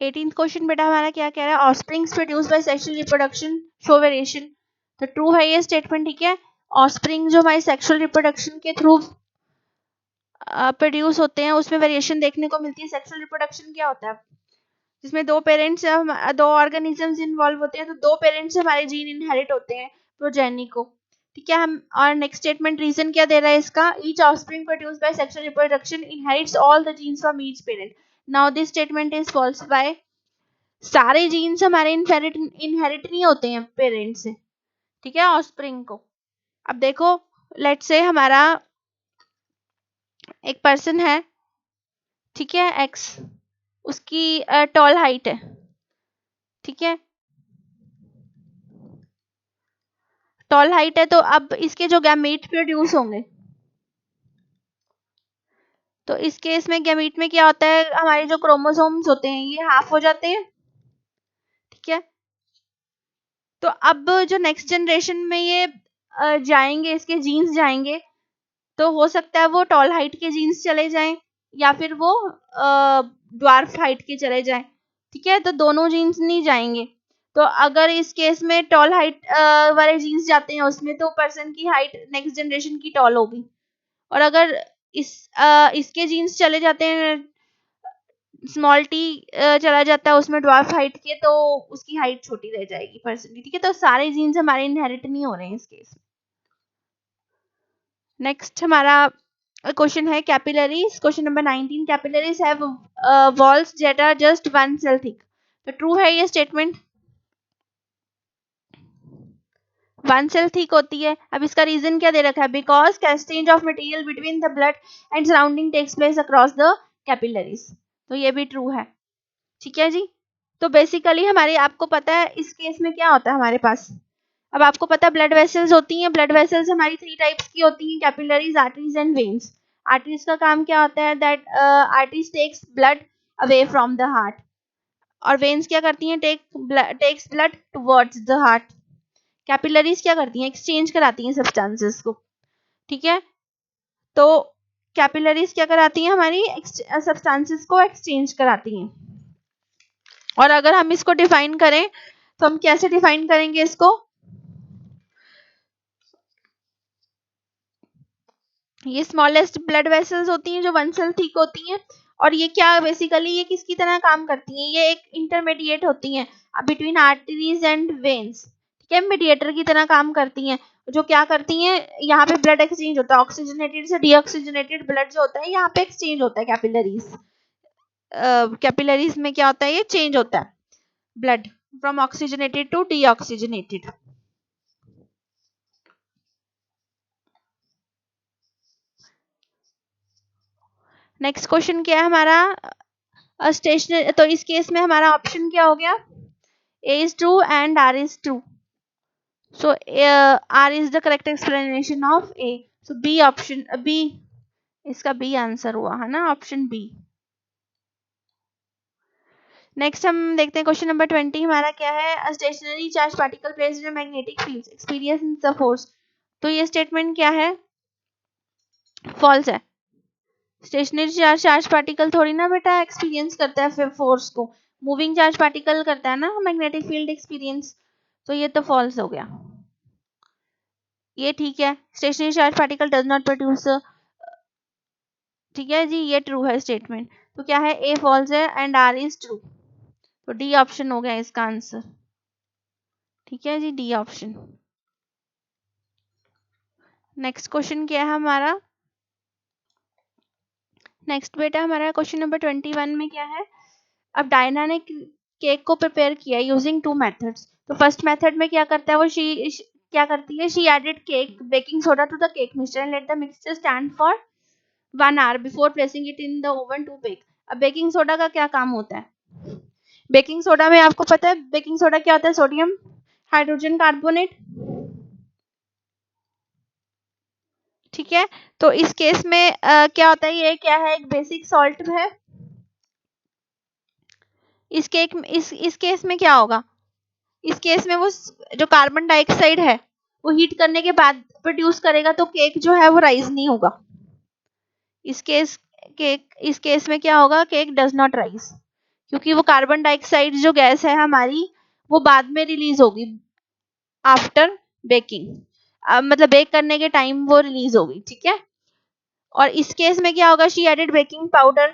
18th question बेटा हमारा क्या कह रहा है, offsprings produce by sexual reproduction show variation. तो ट्रू है ये स्टेटमेंट, ठीक है। ऑफस्प्रिंग जो हमारी सेक्सुअल रिप्रोडक्शन के थ्रू प्रोड्यूस होते हैं उसमें वेरिएशन देखने को मिलती है। सेक्सुअल रिप्रोडक्शन क्या होता है, जिसमें दो पेरेंट्स दो ऑर्गेनिजम्स इन्वॉल्व होते हैं, तो दो पेरेंट्स से हमारे जीन इनहेरिट होते हैं प्रोजेनी को, ठीक है। हम और नेक्स्ट स्टेटमेंट रीजन क्या दे रहा है इसका, each offspring produce by sexual reproduction inherits all the genes from each parent. Now this statement is false by सारे जीन्स हमारे इनहेरिट नहीं होते हैं पेरेंट्स से, ठीक है, ऑफस्प्रिंग को। अब देखो लेट्स से हमारा एक पर्सन है, ठीक है, एक्स, उसकी टॉल हाइट है, ठीक है, टॉल हाइट है। तो अब इसके जो गैमीट प्रोड्यूस होंगे, तो इस केस में गैमीट में क्या होता है, हमारे जो क्रोमोसोम्स होते हैं ये हाफ हो जाते हैं, ठीक है। तो अब जो नेक्स्ट जनरेशन में ये जाएंगे, इसके जीन्स जाएंगे, तो हो सकता है वो टॉल हाइट के जीन्स चले जाएं या फिर वो ड्वार्फ हाइट के चले जाएं, ठीक है। तो दोनों जीन्स नहीं जाएंगे। तो अगर इस केस में टॉल हाइट वाले जीन्स जाते हैं उसमें, तो पर्सन की हाइट नेक्स्ट जनरेशन की टॉल होगी। और अगर इसके जीन्स चले जाते हैं, स्मॉल टी चला जाता है उसमें ड्वार्फ हाइट के, तो उसकी हाइट छोटी रह जाएगी पर्सन की, ठीक है। तो सारे जीन्स हमारे इनहेरिट नहीं हो रहे हैं इस केस में। नेक्स्ट हमारा क्वेश्चन है capillaries, question number 19, capillaries have walls that are just one cell thick. तो ट्रू है ये स्टेटमेंट, वन सेल थिक होती है। अब इसका रीजन क्या दे रखा है, because exchange of material between the blood and surrounding takes place across the capillaries. तो ये भी ट्रू है, ठीक है जी। तो बेसिकली हमारे, आपको पता है इस केस में क्या होता है हमारे पास, अब आपको पता है ब्लड वेसल्स होती हैं। ब्लड वेसल्स हमारी 3 टाइप्स की होती हैं, capillaries, arteries and veins. Arteries का काम क्या होता है, that arteries takes blood away from the heart, और वेन्स क्या करती हैं, takes blood towards the heart. Capillaries क्या करती हैं, एक्सचेंज कराती हैं सब्सटेंसेस को, ठीक है। तो कैपिलरीज क्या कराती हैं, हमारी सब्सटेंसेस को एक्सचेंज कराती हैं। और अगर हम इसको डिफाइन करें तो हम कैसे डिफाइन करेंगे इसको, ये स्मॉलेस्ट ब्लड वेसल्स होती हैं जो वन सेल थिक होती हैं, और ये क्या बेसिकली ये किसकी तरह काम करती हैं, ये एक इंटरमीडिएट होती हैं बिटवीन आर्टरीज एंड वेन्स, ठीक है, मीडिएटर की तरह काम करती हैं। जो क्या करती हैं, यहाँ पे ब्लड एक्सचेंज होता है, ऑक्सीजनेटेड से डीऑक्सीजनेटेड ब्लड जो होता है यहाँ पे एक्सचेंज होता है। कैपिलरीज में क्या होता है, ये चेंज होता है blood from oxygenated to deoxygenated. Next question क्या है हमारा, स्टेशनरी। तो इस केस में हमारा ऑप्शन क्या हो गया, A is true and R is true. So R is the correct explanation of A. So B option, B इसका बी आंसर हुआ है ना, ऑप्शन बी। नेक्स्ट हम देखते हैं क्वेश्चन नंबर 20 हमारा क्या है, stationary charge particle placed in magnetic field experience the force. तो ये स्टेटमेंट क्या है, फॉल्स है। स्टेशनरी चार्ज पार्टिकल थोड़ी ना बेटा एक्सपीरियंस करता है फिर फोर्स को, मूविंग चार्ज पार्टिकल करता है ना मैग्नेटिक फील्ड एक्सपीरियंस। तो ये तो फॉल्स हो गया, ये ठीक है। Stationary charge particle does not produce, ठीक है जी, ये ट्रू है स्टेटमेंट। तो क्या है, ए फॉल्स है एंड आर इज ट्रू। तो डी ऑप्शन हो गया इसका आंसर, ठीक है जी, डी ऑप्शन। नेक्स्ट क्वेश्चन क्या है हमारा, नेक्स्ट बेटा हमारा क्वेश्चन नंबर 21 में क्या है, अब डायना ने केक को प्रिपेयर किया यूजिंग 2 मेथड्स। तो फर्स्ट मेथड में क्या करता है वो, क्या करती है, she added cake baking soda to the cake mixture and let the mixture stand for 1 hour before placing it in the oven to bake. अब बेकिंग सोडा का क्या काम होता है, बेकिंग सोडा में आपको पता है बेकिंग सोडा क्या होता है, सोडियम हाइड्रोजन कार्बोनेट, ठीक है। तो इस केस में क्या होता है, ये क्या है, एक बेसिक सॉल्ट है। इस केस में क्या होगा, इस केस में वो जो कार्बन डाइऑक्साइड है वो हीट करने के बाद प्रोड्यूस करेगा, तो केक जो है वो राइज नहीं होगा। इस केस में क्या होगा, केक डज नॉट राइज, क्योंकि वो कार्बन डाइऑक्साइड जो गैस है हमारी वो बाद में रिलीज होगी आफ्टर बेकिंग, मतलब बेक करने के टाइम वो रिलीज होगी, ठीक है। और इस केस में क्या होगा, she added baking powder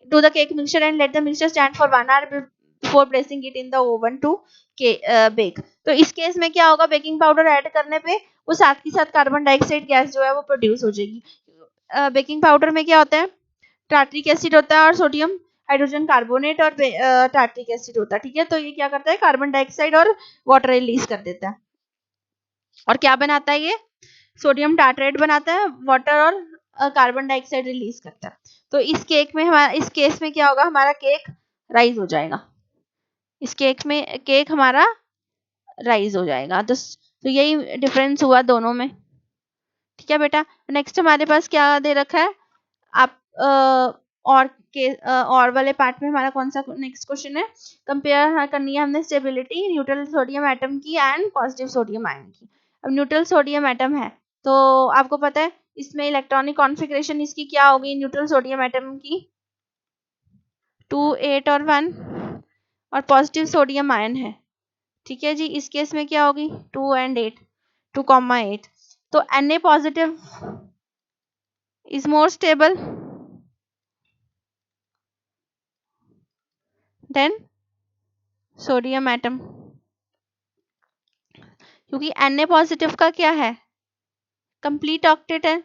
to the cake mixture and let the mixture stand for 1 hour before placing it in the oven to bake. तो इस केस में क्या होगा, बेकिंग पाउडर ऐड करने पे वो साथ के साथ कार्बन डाइऑक्साइड गैस जो है वो प्रोड्यूस हो जाएगी। बेकिंग पाउडर में क्या होता है, टार्ट्रिक एसिड होता है और सोडियम हाइड्रोजन कार्बोनेट और टार्ट्रिक एसिड होता है, ठीक है। तो ये क्या करता है, कार्बन डाइऑक्साइड और वाटर रिलीज कर देता है। और क्या बनाता है, ये सोडियम टार्ट्रेट बनाता है, वाटर और कार्बन डाइऑक्साइड रिलीज करता है। तो इस केक में हमारा, इस केस में क्या होगा, हमारा केक राइज हो जाएगा, इस केक में केक हमारा राइज हो जाएगा। तो यही डिफरेंस हुआ दोनों में, ठीक है बेटा। नेक्स्ट हमारे पास क्या दे रखा है, आप और के और वाले पार्ट में हमारा कौन सा नेक्स्ट क्वेश्चन है, कंपेयर करनी है हमने स्टेबिलिटी न्यूट्रल सोडियम एटम की एंड पॉजिटिव सोडियम आयन की। अब न्यूट्रल सोडियम एटम है तो आपको पता है इसमें इलेक्ट्रॉनिक कॉन्फ़िगरेशन इसकी क्या होगी, न्यूट्रल सोडियम एटम की 2 8 और 1, और पॉजिटिव सोडियम आयन है, ठीक है जी। इस केस में क्या होगी 2 and 8, 2,8। तो Na positive is more stable than sodium atom, क्योंकि Na पॉजिटिव का क्या है, कंप्लीट ऑक्टेट है।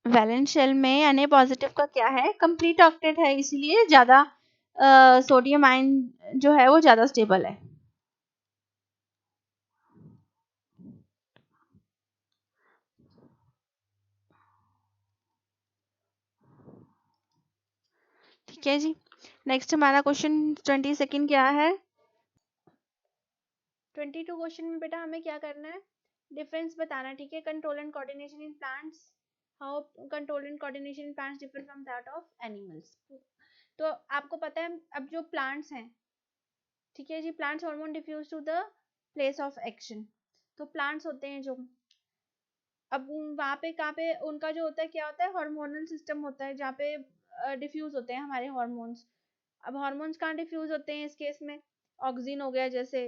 वैलेंस शेल में Na पॉजिटिव का क्या है, कंप्लीट ऑक्टेट है, इसलिए ज्यादा सोडियम आयन जो है वो ज्यादा स्टेबल है। ठीक है जी। नेक्स्ट हमारा क्वेश्चन 22 क्या है, 22 क्वेश्चन में बेटा हमें क्या करना है, डिफरेंस बताना, ठीक है। Control and coordination in plants, how control and coordination in plants differ from that of animals. तो आपको पता है अब जो प्लांट्स हैं, ठीक है जी, plants hormone diffuse to the place of action. तो प्लांट्स होते हैं जो, अब वहाँ पे कहाँ पे उनका जो होता है, क्या होता है, हार्मोनल सिस्टम होता है जहाँ पे डिफ्यूज होते हैं हमारे हार्मोन्स। अब हार्मोन्स कहाँ डिफ्यूज होते हैं, इस केस में ऑक्सिन हो गया, जैसे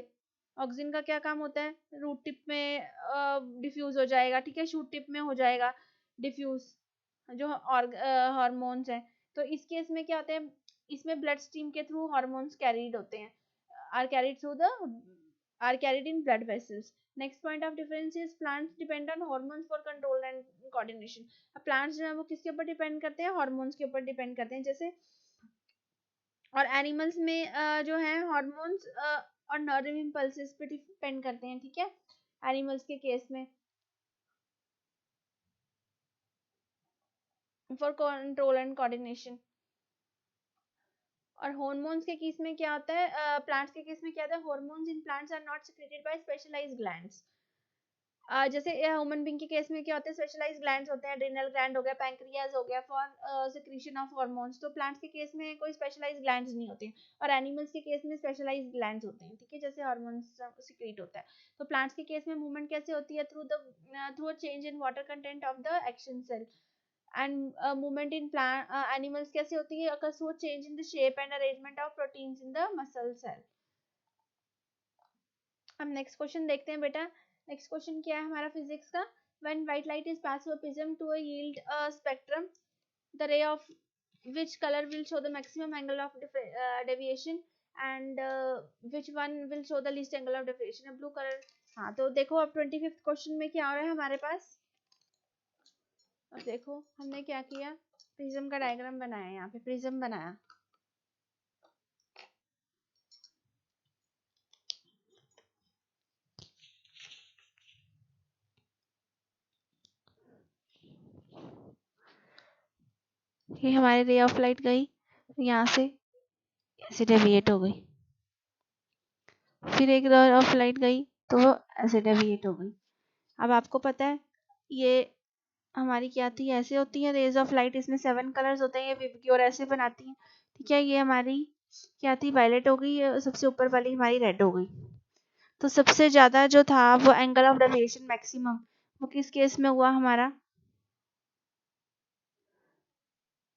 ऑक्सिन का क्या काम होता है, रूट टिप में डिफ्यूज हो जाएगा, ठीक है, शूट टिप में हो जाएगा डिफ्यूज जो हार्मोन्स हैं। तो इस केस में क्या होता है, इसमें ब्लड स्ट्रीम के थ्रू हार्मोन्स कैरीड होते हैं, are carried through the are carried in blood vessels. Next point of difference is plants depend on hormones for control and coordination. अब plants जो है वो किसके ऊपर डिपेंड करते हैं, हार्मोन्स के ऊपर डिपेंड करते हैं, जैसे और एनिमल्स में जो है हार्मोन्स और नर्व इम्पल्सेस पे डिपेंड करते हैं, ठीक है, एनिमल्स के केस में फॉर कंट्रोल एंड कोऑर्डिनेशन। और हार्मोन्स के केस में क्या होता है, प्लांट्स के केस में क्या होता है, hormones in plants are not secreted by specialised glands. जैसे ह्यूमन बीइंग के केस में क्या होते हैं, स्पेशलाइज्ड ग्लैंड्स होते हैं, एड्रिनल ग्लैंड हो गया, पैंक्रियाज हो गया फॉर सिक्रीशन ऑफ हार्मोन्स। तो प्लांट्स के केस में कोई स्पेशलाइज्ड ग्लैंड्स नहीं होते हैं, और एनिमल्स के केस में स्पेशलाइज्ड ग्लैंड्स होते हैं, ठीक है, जैसे हार्मोन्स सिक्रीट होता है। तो प्लांट्स के केस में मूवमेंट कैसे होती है, through a change in water content of the action cell, and movement in plant animals कैसे होती है, अगर through change in the shape and arrangement of proteins in the muscle cell. हम नेक्स्ट क्वेश्चन देखते हैं बेटा। नेक्स्ट क्वेश्चन क्या है हमारा फिजिक्स का, when white light is pass through a prism to yield a spectrum, the ray of which color will show the maximum angle of deviation and which one will show the least angle of deviation, blue color। हाँ तो देखो अब 25th question में क्या हो रहा है हमारे पास, अब देखो हमने क्या किया, प्रिज्म का डायग्राम बनाया, यहाँ पे प्रिज्म बनाया, ये हमारी रे ऑफ लाइट गई यहाँ से ऐसे डेविएट हो गई, फिर एक रे ऑफ लाइट गई तो वो ऐसे डेविएट हो गई। अब आपको पता है ये हमारी क्या थी, ऐसे होती है रेज ऑफ लाइट, इसमें 7 कलर्स होते हैं, ये विबग्योर ऐसे बनाती हैं, ठीक है। ये हमारी क्या थी, वायलेट हो गई, सबसे ऊपर वाली हमारी रेड हो गई। तो सबसे ज्यादा जो था वो एंगल ऑफ डेविएशन मैक्सिमम वो किस केस में हुआ हमारा?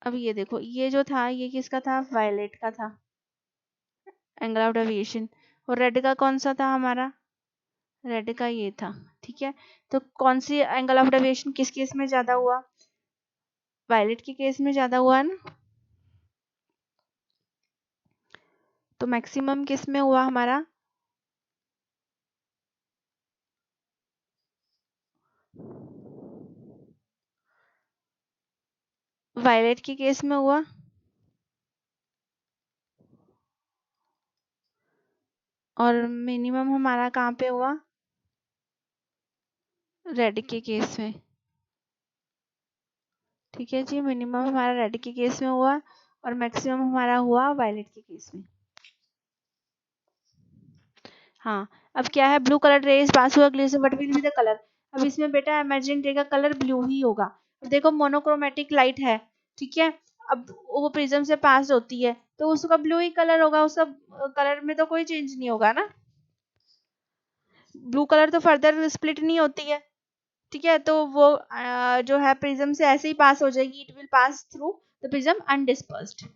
अब ये देखो, ये जो था ये किसका था? वायलेट का था एंगल ऑफ डेविएशन। और रेड का कौन सा था हमारा? रेड का ये था। ठीक है, तो कौन सी एंगल ऑफ डेविएशन किस केस में ज्यादा हुआ? वायलेट के केस में ज्यादा हुआ ना। तो मैक्सिमम किस में हुआ हमारा? वायलेट के केस में हुआ। और मिनिमम हमारा कहाँ पे हुआ? रेड के केस में। ठीक है जी, मिनिमम हमारा रेड के केस में हुआ और मैक्सिमम हमारा हुआ वायलेट के केस में। हाँ, अब क्या है? ब्लू कलर रेज पास हुआ ग्लेस से, what will be the colour? अब इसमें बेटा इमेजिन रे का कलर ब्लू ही होगा। देखो मोनोक्रोमेटिक लाइट है, ठीक है, अब वो प्रिज्म से पास होती है तो उसका ब्लू ही कलर होगा, उसका कलर में तो कोई चेंज नहीं होगा ना। ब्लू कलर तो फर्दर स्प्लिट नहीं होती है, ठीक है, तो वो जो है प्रिज्म से ऐसे ही पास हो जाएगी, it will pass through the prism undispersed.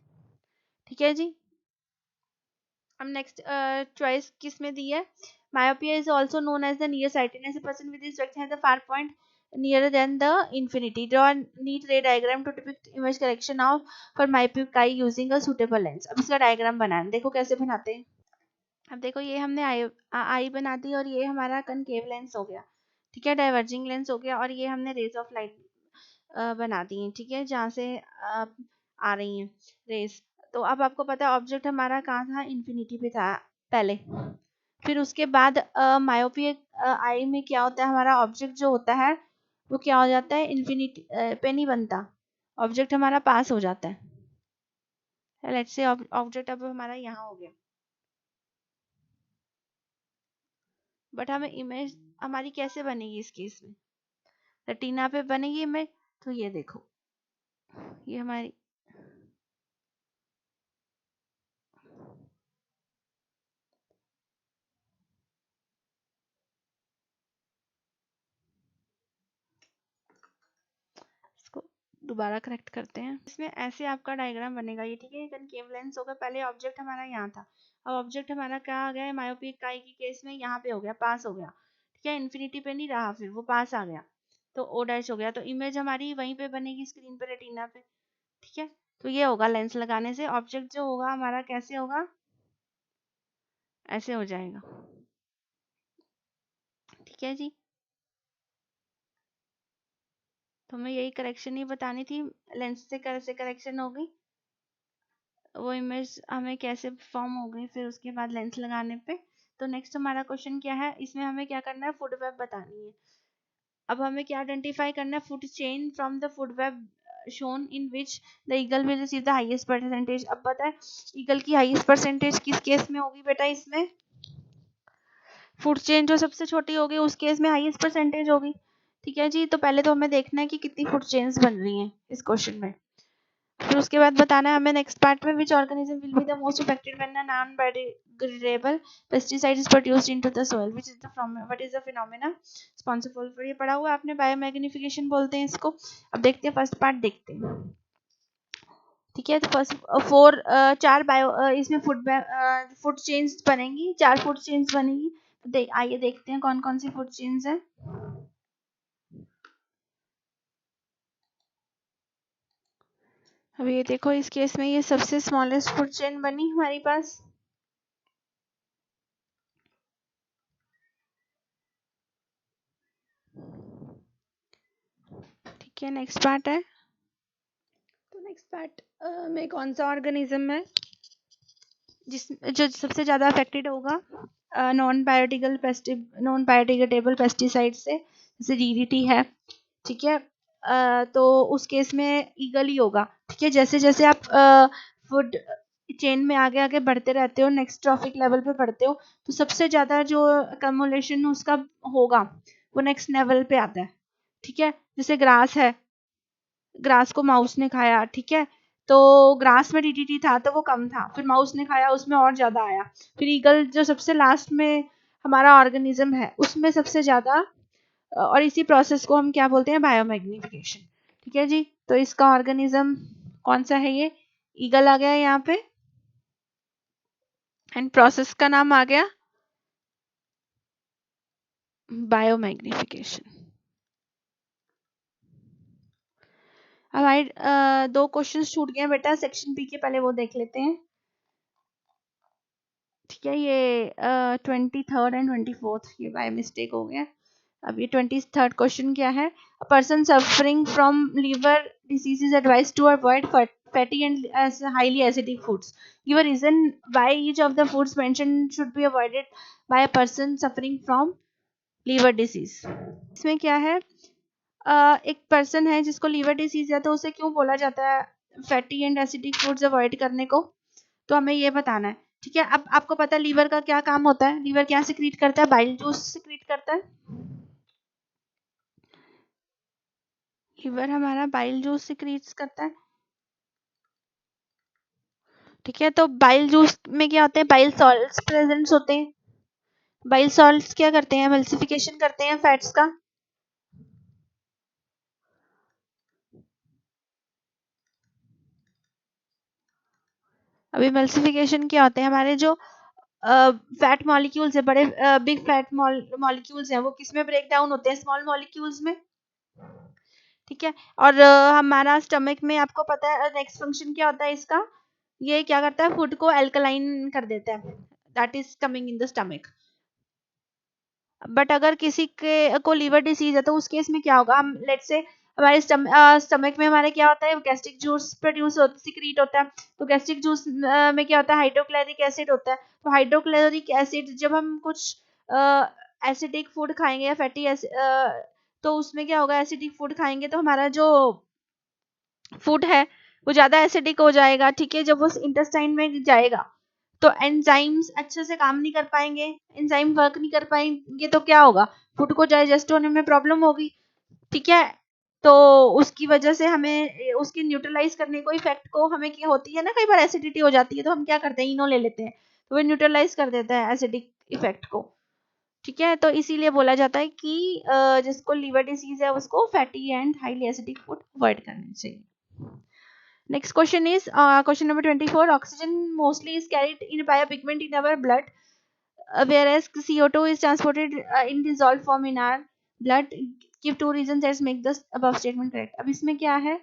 ठीक है जी। हम नेक्स्ट चॉइस किस में दी है? myopia is also known as the nearsightedness. A person with this direction has the far point nearer than the infinity. Draw a neat ray diagram to depict image correction of for myopic eye using a suitable lens. अब इसका diagram बनाना, देखो कैसे बनाते हैं। अब देखो ये हमने आई बना दी और ये हमारा कनकेव लेंस हो गया, ठीक है, डाइवर्जिंग लेंस हो गया, और ये हमने रेज ऑफ लाइट बना दी है, ठीक है, जहाँ से आ रही हैं रेज। तो अब आपको पता है ऑब्जेक्ट हमारा कहाँ था? इन्फिनिटी पे था पहले। फिर उसके बाद मायोपी आई में क्या होता है? हमारा ऑब्जेक्ट जो होता है वो क्या हो जाता है? इन्फिनिटी पे नहीं बनता, ऑब्जेक्ट हमारा पास हो जाता है। लेट्स से ऑब्जेक्ट अब हमारा यहाँ हो गया, बट हमें इमेज हमारी कैसे बनेगी इस केस में? रेटिना पे बनेगी इमेज। तो ये देखो, ये हमारी इसको दोबारा करेक्ट करते हैं। इसमें ऐसे आपका डायग्राम बनेगा ये, ठीक है, कनकेव लेंस होगा, पहले ऑब्जेक्ट हमारा यहाँ था, अब ऑब्जेक्ट हमारा क्या आ गया है? मायोपिक आई के केस में यहाँ पे हो गया, पास हो गया, ठीक है, इन्फिनिटी पे नहीं रहा, फिर वो पास आ गया तो ओ डैश हो गया, तो इमेज हमारी वहीं पे बनेगी स्क्रीन पे, रेटिना पे, ठीक है। तो ये होगा लेंस लगाने से ऑब्जेक्ट जो होगा हमारा कैसे होगा? ऐसे हो जाएगा, ठीक है जी। तो हमें यही करेक्शन ही बतानी थी, लेंस से कैसे करेक्शन होगी, वो इमेज हमें कैसे फॉर्म हो गई फिर उसके बाद लेंस लगाने पे। तो नेक्स्ट हमारा क्वेश्चन क्या है? इसमें हमें क्या करना है? फुट वेब बतानी है। अब हमें क्या आइडेंटिफाई करना है? Foot chain from the foot web shown in which the eagle will receive the highest percentage। अब पता है ईगल की हाईएस्ट परसेंटेज किस केस में होगी बेटा? इसमें फुट चेन जो सबसे छोटी होगी उस केस में हाईएस्ट परसेंटेज होगी, ठीक है जी। तो पहले तो हमें देखना है कि कितनी फुट चेन्स बन रही हैं इस क्वेश्चन में, फिर उसके बाद बताना है हमें नेक्स्ट पार्ट में which organism will be the most affected when a non biodegradable pesticide is produced into the soil, which is the what is the phenomena responsible for, ये पढ़ा हुआ आपने, बायोमैग्निफिकेशन बोलते हैं इसको। अब देखते हैं फर्स्ट पार्ट देखते हैं, ठीक है। तो फर्स्ट चार बायो इसमें फूड चेन्स बनेंगी, 4 फूड चेन्स बनेगी। तो आइए देखते हैं कौन कौन सी फूड चेन्स है। अब ये देखो इस केस में ये सबसे स्मॉलेस्ट फूड चेन बनी हमारे पास, ठीक है। नेक्स्ट पार्ट है, तो नेक्स्ट पार्ट में कौन सा ऑर्गेनिज्म है जो सबसे ज़्यादा अफेक्टेड होगा नॉन बायोडिग्रेडेबल पेस्टिसाइड से, जैसे डीडीटी है, ठीक है। तो उस केस में ईगल ही होगा, ठीक है। जैसे जैसे आप फूड चेन में आगे आगे बढ़ते रहते हो, नेक्स्ट ट्रॉफिक लेवल पे बढ़ते हो, तो सबसे ज़्यादा जो कम्युलेशन उसका होगा वो नेक्स्ट लेवल पे आता है, ठीक है। जैसे ग्रास है, ग्रास को माउस ने खाया, ठीक है, तो ग्रास में डीडीटी था तो वो कम था, फिर माउस ने खाया उसमें और ज्यादा आया, फिर ईगल जो सबसे लास्ट में हमारा ऑर्गेनिज्म है उसमें सबसे ज्यादा और इसी प्रोसेस को हम क्या बोलते हैं, बायोमैग्निफिकेशन। ठीक है जी। तो इसका ऑर्गेनिज्म कौन सा है, ये ईगल आ गया यहाँ पे, एंड प्रोसेस का नाम आ गया बायोमैग्निफिकेशन। अब हमारे 2 क्वेश्चंस छूट गए बेटा सेक्शन बी के, पहले वो देख लेते हैं। ठीक है, ये 23rd एंड 24th ये बाय मिस्टेक हो गया। अब ये 23rd क्वेश्चन क्या है, a person suffering from liver disease is advised to avoid fatty and highly acidic foods, give a reason why each of the foods mentioned should be avoided by a person suffering from liver disease. इसमें क्या है, एक person है जिसको liver disease है, तो उसे क्यों बोला जाता है fatty and acidic foods avoid करने को, तो हमें ये बताना है। ठीक है, अब आपको पता है लीवर का क्या काम होता है, लीवर क्या सिक्रीट करता है, बाइल जूस सिक्रीट करता है। लीवर हमारा बाइल जूस सिक्रीट करता है। ठीक है, तो बाइल जूस में क्या होते हैं, बाइल सॉल्ट्स प्रेजेंट्स होते हैं। बाइल सॉल्ट्स क्या करते हैं, एमल्सिफिकेशन करते हैं फैट्स का। अभी एमल्सिफिकेशन क्या होते हैं, हमारे जो फैट मॉलिक्यूल्स है, बड़े बिग फैट मॉलिक्यूल्स हैं, वो किस में ब्रेक डाउन होते हैं, स्मॉल मॉलिक्यूल्स में। ठीक है, और हमारा स्टमक में आपको पता है नेक्स्ट फंक्शन क्या होता है इसका, ये क्या करता है, फूड को अल्कलाइन कर देता है, that is coming in the stomach. But अगर किसी के को लीवर डिसीज है, तो उस केस में क्या होगा, हम लेट्स से हमारे स्टमक में हमारे क्या होता है, गैस्ट्रिक जूस प्रोड्यूस होता सिक्रीट होता है। तो गैस्ट्रिक जूस में क्या होता है, हाइड्रोक्लोरिक एसिड होता है। तो हाइड्रोक्लोरिक एसिड, जब हम कुछ एसिडिक फूड खाएंगे या फैटी तो उसमें क्या होगा, एसिडिक फूड खाएंगे तो हमारा जो फूड है वो ज्यादा एसिडिक हो जाएगा। ठीक है, जब वो इंटेस्टाइन में जाएगा तो एंजाइम्स अच्छे से काम नहीं कर पाएंगे, एंजाइम वर्क नहीं कर पाएंगे, तो क्या होगा, फूड को डाइजेस्ट होने में प्रॉब्लम होगी। ठीक है, तो उसकी वजह से हमें उसकी न्यूट्रलाइज करने को इफेक्ट को हमें क्या होती है ना, कई बार एसिडिटी हो जाती है, तो हम क्या करते हैं, इनो ले लेते हैं, तो वो न्यूट्रलाइज कर देता है एसिडिक इफेक्ट को। ठीक है, तो इसीलिए बोला जाता है कि जिसको लीवर डिसीज है उसको fatty and highly acidic food avoid करना चाहिए। Next question is question number 24. Oxygen mostly is carried in by a pigment in our blood, whereas CO2 is transported in dissolved form in our blood. Give 2 reasons that make the above statement correct. अब इसमें क्या है,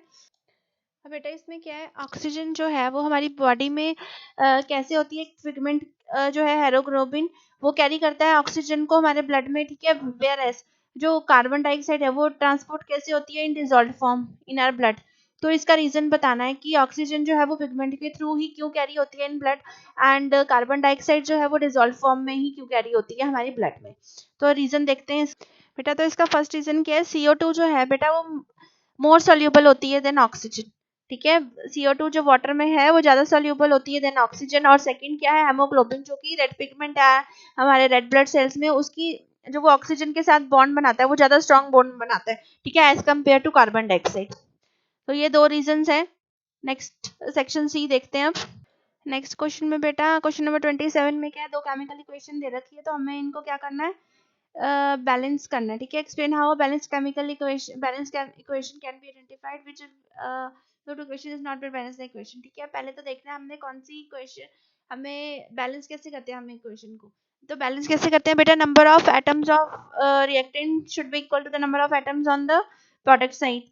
अब बेटा इसमें क्या है, oxygen जो है वो हमारी बॉडी में कैसे होती है, पिगमेंट जो है हेरोग्लोबिन, वो कैरी करता है ऑक्सीजन को हमारे ब्लड में। ठीक है, वेयरएस जो कार्बन डाइऑक्साइड है वो ट्रांसपोर्ट कैसे होती है, in dissolve form in our blood. तो इसका रीजन बताना है कि ऑक्सीजन जो है वो पिगमेंट के थ्रू ही क्यों कैरी होती है in blood, and carbon dioxide जो है वो डिजॉल्व फॉर्म में ही क्यों कैरी होती है हमारी ब्लड में। तो रीजन देखते हैं बेटा। तो इसका फर्स्ट रीजन क्या है, CO2 जो है बेटा वो मोर सोल्यूबल होती है देन ऑक्सीजन। ठीक है, CO2 जो वाटर में है वो ज्यादा सोल्यूबल होती है देन ऑक्सीजन। और सेकंड क्या है, हेमोग्लोबिन जो कि रेड पिगमेंट है हमारे रेड ब्लड सेल्स में, उसकी जो वो ऑक्सीजन के साथ बॉन्ड बनाता है वो ज्यादा स्ट्रॉन्ग बॉन्ड बनाता है। ठीक है, as compare to carbon dioxide. तो ये 2 रीजंस है। नेक्स्ट सेक्शन सी देखते हैं अब। नेक्स्ट क्वेश्चन में बेटा क्वेश्चन नंबर 27 में क्या है, 2 केमिकल इक्वेशन दे रखी है, तो हमें इनको क्या करना है, बैलेंस करना है। ठीक है, explain how balance chemical equation can be identified which two equation is not balance equation. ठीक है, पहले तो देखना है हमने कौन सी इक्वेशन, हमें बैलेंस कैसे करते हैं हम इक्वेशन को। तो बैलेंस कैसे करते हैं बेटा, number of atoms of reactant should be equal to the number of atoms on the product side.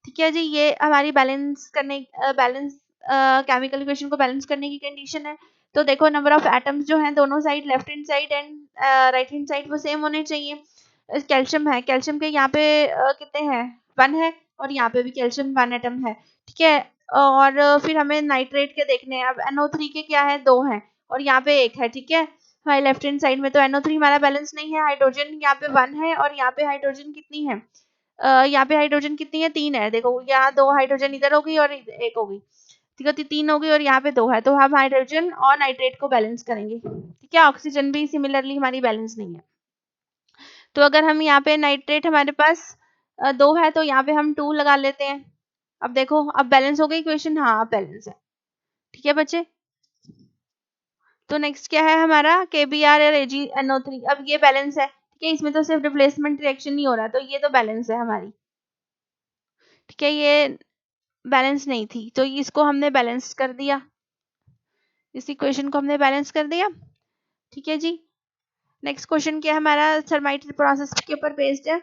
ठीक है जी, ये हमारी बैलेंस केमिकल इक्वेशन को बैलेंस करने की कंडीशन है। तो देखो नंबर ऑफ एटम्स जो हैं दोनों side, left hand side and right hand side, वो सेम होने चाहिए। कैल्शियम है, कैल्शियम के यहाँ पे कितने हैं, 1 है, और यहाँ पे भी कैल्शियम 1 एटम है। ठीक है, और फिर हमें नाइट्रेट के देखने हैं। अब NO3 के क्या है, 2 हैं, और यहाँ पे 1 है। ठीक है, हमारे लेफ्ट हैंड साइड में तो NO3 हमारा बैलेंस नहीं है। हाइड्रोजन यहाँ पे 1 है, और यहाँ पे हाइड्रोजन कितनी है, यहाँ पे हाइड्रोजन कितनी है, 3 है। देखो यहाँ 2 हाइड्रोजन इधर होगी और 1 होगी। ठीक है, 3 होगी और यहाँ पे 2 है, तो हम हाइड्रोजन और नाइट्रेट को बैलेंस करेंगे। ठीक है, ऑक्सीजन भी सिमिलरली हमारी बैलेंस नहीं है। तो अगर हम यहाँ पे नाइट्रेट हमारे पास 2 है, तो यहाँ पे हम 2 लगा लेते हैं। अब देखो, अब बैलेंस हो गई इक्वेशन, हाँ अब बैलेंस है। ठीक है बच्चे, तो नेक्स्ट क्या है हमारा, KBr और AgNO3। अब ये बैलेंस है। ठीक है, इसमें तो सिर्फ रिप्लेसमेंट रिएक्शन ही हो रहा है, तो ये तो बैलेंस है हमारी। ठीक है, ये बैलेंस नहीं थी, तो इसको हमने बैलेंस कर दिया, इस इक्वेशन को हमने बैलेंस कर दिया। ठीक है जी, नेक्स्ट क्वेश्चन क्या है हमारा, थर्माइट प्रोसेस के ऊपर बेस्ड है।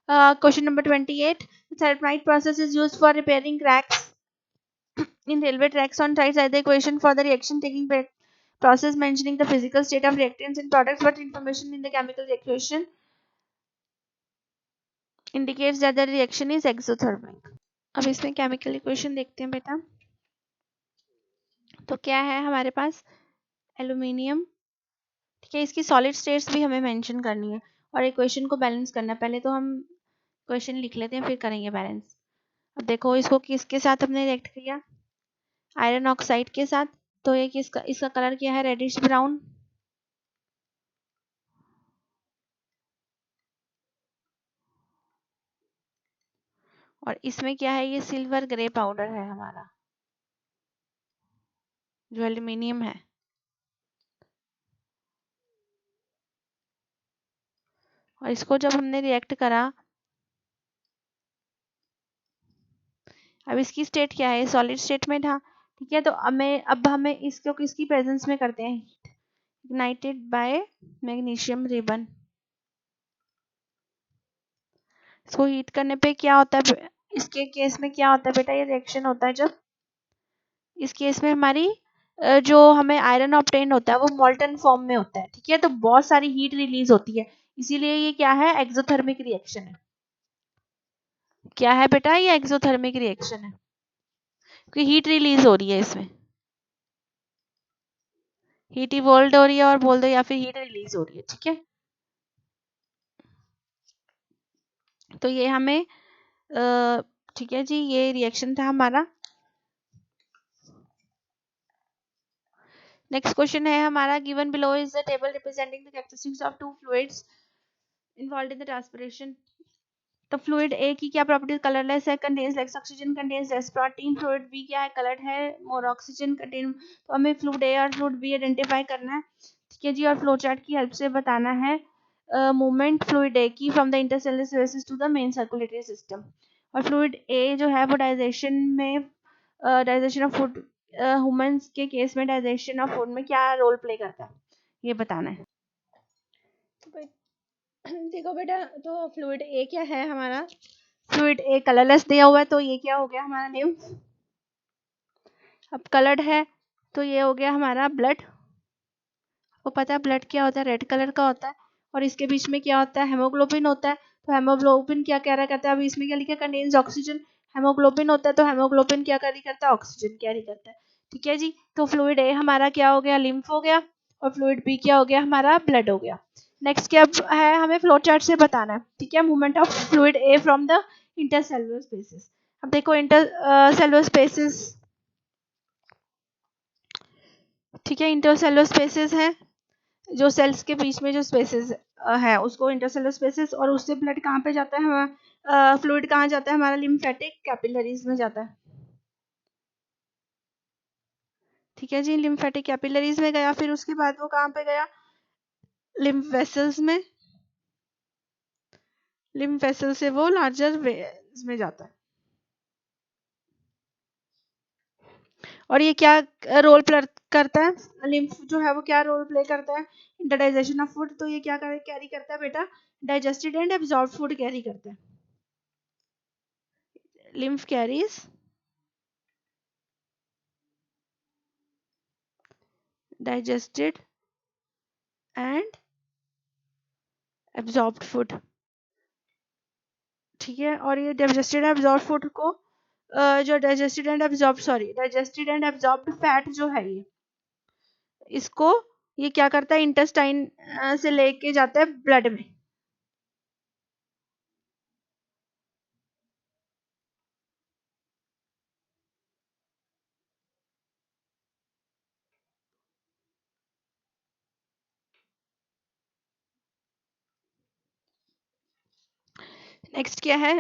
Question number 28, thermite process is used for repairing cracks in railway tracks on sites. The equation for the reaction taking process mentioning the physical state of reactants in products, but information in the chemical equation indicates that the reaction is exothermic. अब इसमें chemical equation देखते हैं बेटा। तो क्या है हमारे पास, aluminium. ठीक है, इसकी सॉलिड स्टेट्स भी हमें मेंशन करनी है और इक्वेशन को बैलेंस करना है। पहले तो हम इक्वेशन लिख लेते हैं, फिर करेंगे बैलेंस। अब देखो इसको किसके साथ हमने रिएक्ट किया, आयरन ऑक्साइड के साथ। तो ये किसका, इसका कलर क्या है, रेडिश ब्राउन। और इसमें क्या है, ये सिल्वर ग्रे पाउडर है हमारा, जो एल्यूमिनियम है। और इसको जब हमने रिएक्ट करा, अब इसकी स्टेट क्या है, सॉलिड स्टेट में था। ठीक है, तो अब हमें इसको किसकी प्रेजेंस में करते हैं, इग्नाइटेड बाय मैग्नीशियम रिबन। इसको हीट करने पे क्या होता है, इसके केस में क्या होता है बेटा, ये रिएक्शन होता है जब इस केस में हमारी जो हमें आयरन ऑब्टेन होता है वो मोल्टन फॉर्म में होता है। ठीक है, तो बहुत सारी हीट रिलीज होती है, इसीलिए ये क्या है, एक्सोथर्मिक रिएक्शन है। क्या है बेटा, ये एक्सोथर्मिक रिएक्शन है, क्योंकि हीट रिलीज हो रही है इसमें, हीट इवॉल्व हो रही है और बोल दो, या फिर हीट रिलीज हो रही है। ठीक है, तो ये हमें ठीक है जी, ये रिएक्शन था हमारा। नेक्स्ट क्वेश्चन है हमारा, given below is the table representing the characteristics of two fluids involved in the transpiration. तो फ्लूइड ए की क्या प्रॉपर्टी, कलरलेस है, contains less oxygen, contains less protein. Fluid B क्या है, कलर्ड है, मोर ऑक्सीजन कंटेन। तो हमें फ्लूइड ए और फ्लूइड बी आइडेंटिफाई करना है। ठीक है जी, और फ्लो चार्ट की हेल्प से बताना है मूवमेंट फ्लूइड ए की from the intercellular spaces to the main circulatory system. और फ्लूइड ए जो है वो डाइजेशन में, डाइजेशन ऑफ फूड, ह्यूमंस के केस में डाइजेशन ऑफ फूड में क्या रोल प्ले करता है, ये बताना है। देखो बेटा, तो फ्लूइड ए क्या है हमारा, फ्लूइड ए कलरलेस दिया हुआ है, तो ये क्या हो गया हमारा नेम। अब कलर्ड है, तो ये हो गया हमारा ब्लड। आपको पता है ब्लड क्या होता है, रेड कलर का होता है। और इसके बीच में क्या होता है, हेमोग्लोबिन होता है। तो हेमोग्लोबिन क्या कह रहा करता है, अभी इसमें क्या लिखा, कंटेन्स ऑक्सीजन। हेमोग्लोबिन होता है, तो हेमोग्लोबिन क्या कैरी करता है, ऑक्सीजन कैरी करता है। ठीक है जी, तो फ्लूइड ए हमारा क्या हो गया, लिम्फ हो गया, और फ्लूइड बी क्या हो गया हमारा, ब्लड हो गया। नेक्स्ट क्या है, हमें फ्लो चार्ट से बताना है। ठीक है, movement of fluid A from the intercellular spaces. अब देखो इंटरसेलुलर स्पेसिस, ठीक है, इंटरसेलुलर स्पेसिस है, जो सेल्स के बीच में जो स्पेसेस है उसको इंटरसेलुलर स्पेसेस। और उससे ब्लड कहाँ पे जाता है, फ्लूइड कहाँ जाता है हमारा, लिम्फेटिक कैपिलरीज में जाता है। ठीक है जी, लिम्फेटिक कैपिलरीज में गया, फिर उसके बाद वो कहाँ पे गया, लिम्फ वेसल्स में, लिम्फ वेसल से वो लार्जर वेन्स में जाता है। और ये क्या रोल प्ले करता है, लिम्फ जो है वो क्या रोल प्ले करता है, in the digestion of food. तो ये क्या कैरी करता है बेटा, digested and absorb food carry करता है। Lymph carries digested and absorbed food। ठीक है, और ये डाइजेस्टेड एब्जॉर्ब फूड को जो डाइजेस्टेड एंड एब्जॉर्ब्ड फैट जो है ये, इसको ये क्या करता है, इंटेस्टाइन से लेके जाता है ब्लड में। नेक्स्ट क्या है,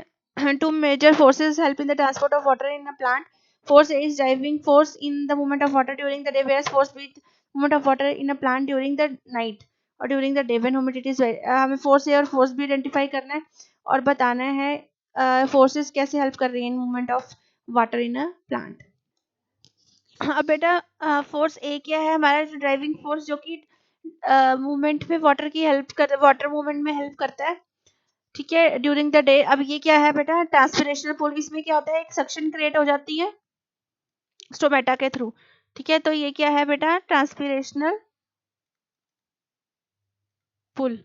two major forces help in the transport of water in a plant. Force A is driving force in the movement of water during the day, whereas force with movement of water in a plant during the night. और during the day when humidity is, हमें force A और force B identify करना है और बताना है forces कैसे help कर रही हैं in movement of water in a plant. अब बेटा फोर्स ए क्या है, हमारा जो ड्राइविंग फोर्स जो कि मूवमेंट में वाटर मूवमेंट में हेल्प करता है, ठीक है, ड्यूरिंग द डे। अब ये क्या है बेटा, ट्रांसपिरेशनल पुल। इसमें क्या होता है, एक सक्शन क्रिएट हो जाती है स्टोमेटा के थ्रू, ठीक है। तो ये क्या है बेटा, ट्रांसपिरेशनल पुल,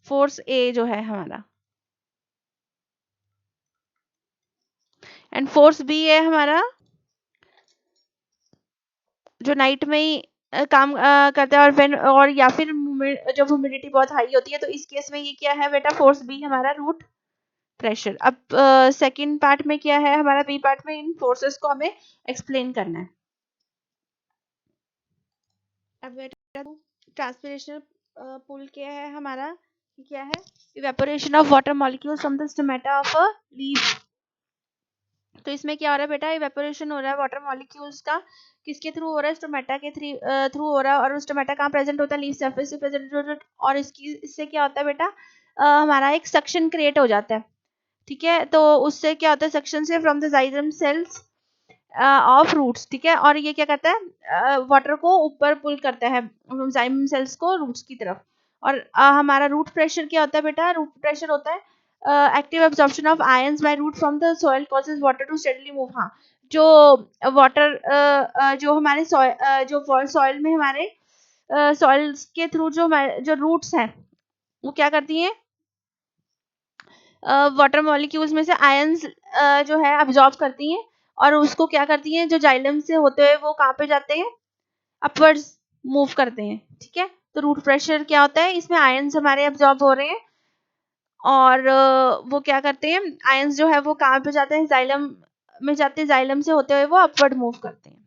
फोर्स ए जो है हमारा, एंड फोर्स बी है हमारा जो नाइट में ही काम करता है, और व्हेन, और या फिर जब ह्यूमिडिटी बहुत हाई होती है, तो इस केस में ये क्या है बेटा, फोर्स बी हमारा रूट प्रेशर। अब सेकंड पार्ट में क्या है हमारा, बी पार्ट में इन फोर्सेस को हमें एक्सप्लेन करना है। अब बेटा ट्रांसपिरेशनल पुल क्या है हमारा, ये क्या है, evaporation of water molecules from the stomata of a leaf. तो इसमें क्या हो रहा है बेटा, इवेपोरेशन हो रहा है वाटर मॉलिक्यूल्स का, किसके थ्रू हो रहा है, स्टोमेटा के थ्रू हो रहा है। और स्टोमेटा कहाँ प्रेजेंट होता है, लीफ सरफेस पे प्रेजेंट। और इससे क्या होता है बेटा, हमारा एक सक्शन क्रिएट हो जाता है, ठीक है। तो उससे क्या होता है, सक्शन से from the xylem cells of roots, ठीक है। और ये क्या करता है, वाटर को ऊपर पुल करता है जाइलम सेल्स को रूट्स की तरफ। और हमारा रूट प्रेशर क्या होता है बेटा, रूट प्रेशर होता है active absorption of ions by root from the soil causes water to steadily move. हाँ, जो वाटर जो हमारे जो सॉइल में हमारे सॉइल्स के थ्रू जो रूट्स हैं वो क्या करती हैं, वाटर मॉलिक्यूल्स में से आयंस जो है अब्जॉर्ब करती हैं, और उसको क्या करती हैं, जो जाइलम से होते हुए वो कहाँ पे जाते हैं, अपवर्ड्स मूव करते हैं, ठीक है। तो रूट प्रेशर क्या होता है, इसमें आयंस हमारे अब्जॉर्ब हो रहे हैं, और वो क्या करते हैं, आयंस जो है वो कहाँ पे जाते हैं, जाइलम में जाते हैं, जाइलम से होते हुए वो अपवर्ड मूव करते हैं।